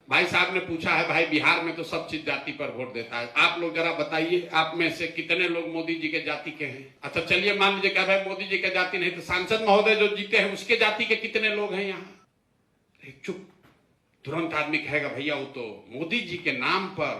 भाई साहब ने पूछा है, भाई बिहार में तो सब चीज जाति पर वोट देता है, आप लोग जरा बताइए आप में से कितने लोग मोदी जी के जाति के हैं? अच्छा चलिए मान लीजिए क्या भाई मोदी जी के जाति नहीं, तो सांसद महोदय जो जीते हैं उसके जाति के कितने लोग हैं यहाँ? चुप। तुरंत आदमी कहेगा भैया वो तो मोदी जी के नाम पर,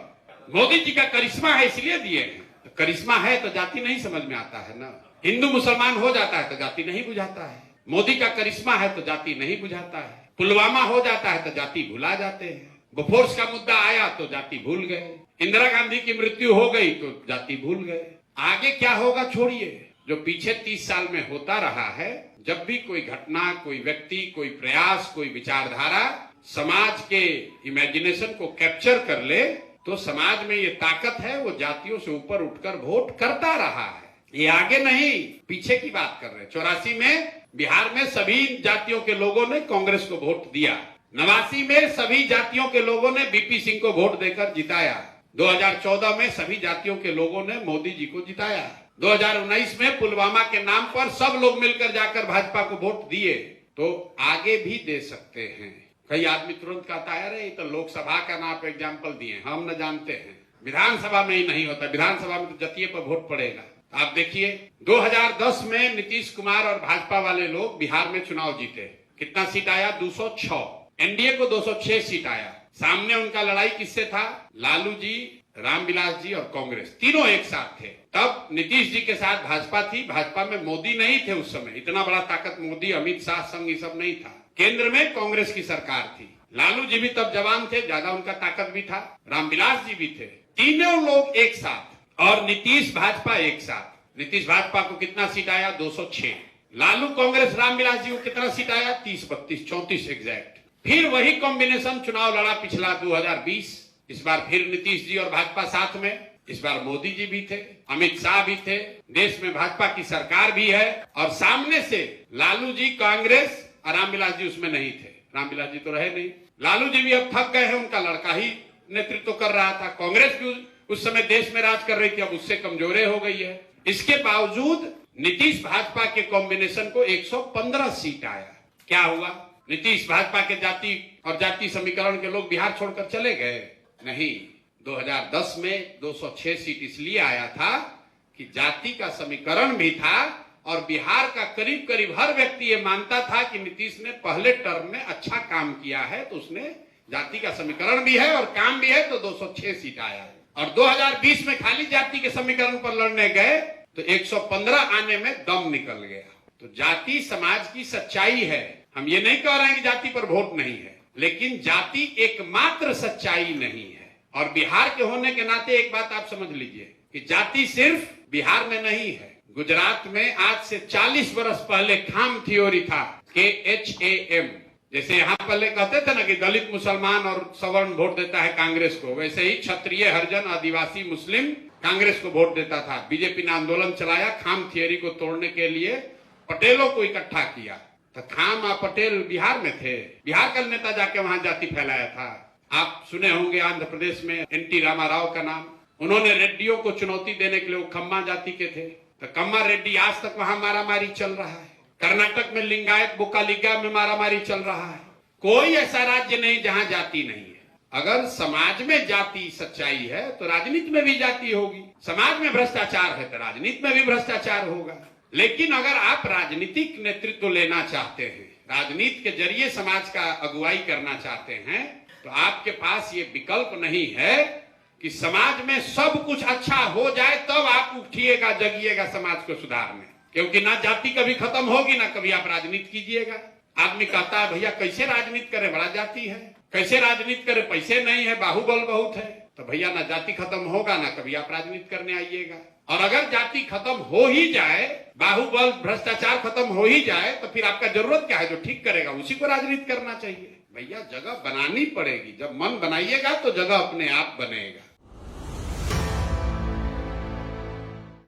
मोदी जी का करिश्मा है इसलिए दिए हैं। तो करिश्मा है तो जाति नहीं समझ में आता है ना। हिंदू मुसलमान हो जाता है तो जाति नहीं बुझाता है। मोदी का करिश्मा है तो जाति नहीं बुझाता है। पुलवामा हो जाता है तो जाति भुला जाते हैं। बोफोर्स का मुद्दा आया तो जाति भूल गए। इंदिरा गांधी की मृत्यु हो गई तो जाति भूल गए। आगे क्या होगा छोड़िए, जो पीछे 30 साल में होता रहा है, जब भी कोई घटना, कोई व्यक्ति, कोई प्रयास, कोई विचारधारा समाज के इमेजिनेशन को कैप्चर कर ले तो समाज में ये ताकत है, वो जातियों से ऊपर उठकर वोट करता रहा है। ये आगे नहीं पीछे की बात कर रहे हैं। 84 में बिहार में सभी जातियों के लोगों ने कांग्रेस को वोट दिया। 89 में सभी जातियों के लोगों ने बीपी सिंह को वोट देकर जिताया। 2014 में सभी जातियों के लोगों ने मोदी जी को जिताया। 2019 में पुलवामा के नाम पर सब लोग मिलकर जाकर भाजपा को वोट दिए, तो आगे भी दे सकते हैं। कई आदमी तुरंत कहता है अरे ये तो लोकसभा का नाम एग्जाम्पल दिए, हम न जानते हैं। विधानसभा में ही नहीं होता, विधानसभा में तो जतिये पर वोट पड़ेगा। आप देखिए 2010 में नीतीश कुमार और भाजपा वाले लोग बिहार में चुनाव जीते। कितना सीट आया? 206। एनडीए को 206 सीट आया। सामने उनका लड़ाई किससे था? लालू जी, रामविलास जी और कांग्रेस, तीनों एक साथ थे। तब नीतीश जी के साथ भाजपा थी। भाजपा में मोदी नहीं थे उस समय, इतना बड़ा ताकत मोदी, अमित शाह संग ये सब नहीं था। केंद्र में कांग्रेस की सरकार थी। लालू जी भी तब जवान थे, ज्यादा उनका ताकत भी था। रामविलास जी भी थे। तीनों लोग एक साथ, और नीतीश भाजपा एक साथ। नीतीश भाजपा को कितना सीट आया? 206। लालू कांग्रेस रामविलास जी को कितना सीट आया? 30, 32, 34 एग्जैक्ट। फिर वही कॉम्बिनेशन चुनाव लड़ा पिछला 2020। इस बार फिर नीतीश जी और भाजपा साथ में। इस बार मोदी जी भी थे, अमित शाह भी थे, देश में भाजपा की सरकार भी है, और सामने से लालू जी, कांग्रेस और रामविलास जी उसमें नहीं थे। रामविलास जी तो रहे नहीं। लालू जी भी अब थक गए हैं, उनका लड़का ही नेतृत्व कर रहा था। कांग्रेस भी उस समय देश में राज कर रही थी, अब उससे कमजोरे हो गई है। इसके बावजूद नीतीश भाजपा के कॉम्बिनेशन को 115 सीट आया। क्या हुआ? नीतीश भाजपा के जाति और जाति समीकरण के लोग बिहार छोड़कर चले गए? नहीं। 2010 में 206 सीट इसलिए आया था कि जाति का समीकरण भी था, और बिहार का करीब करीब हर व्यक्ति ये मानता था कि नीतीश ने पहले टर्म में अच्छा काम किया है, तो उसने जाति का समीकरण भी है और काम भी है, तो 206 सीट आया है। और 2020 में खाली जाति के समीकरण पर लड़ने गए तो 115 आने में दम निकल गया। तो जाति समाज की सच्चाई है। हम ये नहीं कह रहे हैं कि जाति पर वोट नहीं है, लेकिन जाति एकमात्र सच्चाई नहीं है। और बिहार के होने के नाते एक बात आप समझ लीजिए कि जाति सिर्फ बिहार में नहीं है। गुजरात में आज से 40 वर्ष पहले खाम थ्योरी था, KHAM। जैसे यहाँ पहले कहते थे ना कि दलित मुसलमान और सवर्ण वोट देता है कांग्रेस को, वैसे ही क्षत्रिय, हरिजन, आदिवासी, मुस्लिम कांग्रेस को वोट देता था। बीजेपी ने आंदोलन चलाया खाम थियरी को तोड़ने के लिए, पटेलों को इकट्ठा किया। तो खाम और पटेल बिहार में थे, बिहार का नेता जाके वहां जाति फैलाया था। आप सुने होंगे आंध्र प्रदेश में NT रामाराव का नाम, उन्होंने रेड्डियों को चुनौती देने के लिए, वो खम्मा जाति के थे, तो कम्मा रेड्डी आज तक वहां मारामारी चल रहा है। कर्नाटक में लिंगायत बोकालिगा में मारामारी चल रहा है। कोई ऐसा राज्य नहीं जहां जाति नहीं है। अगर समाज में जाति सच्चाई है तो राजनीति में भी जाति होगी। समाज में भ्रष्टाचार है तो राजनीति में भी भ्रष्टाचार होगा। लेकिन अगर आप राजनीतिक नेतृत्व लेना चाहते हैं, राजनीति के जरिए समाज का अगुवाई करना चाहते हैं, तो आपके पास ये विकल्प नहीं है कि समाज में सब कुछ अच्छा हो जाए तब आप उठिएगा, जगिएगा समाज को सुधारने। क्योंकि ना जाति कभी खत्म होगी, ना कभी आप राजनीति कीजिएगा। आदमी कहता है भैया कैसे राजनीति करे, बड़ा जाति है, कैसे राजनीति करे, पैसे नहीं है, बाहुबल बहुत है। तो भैया ना जाति खत्म होगा, ना कभी आप राजनीति करने आइएगा। और अगर जाति खत्म हो ही जाए, बाहुबल, भ्रष्टाचार खत्म हो ही जाए, तो फिर आपका जरूरत क्या है? जो ठीक करेगा उसी को राजनीति करना चाहिए। भैया जगह बनानी पड़ेगी। जब मन बनाइएगा तो जगह अपने आप बनेगा।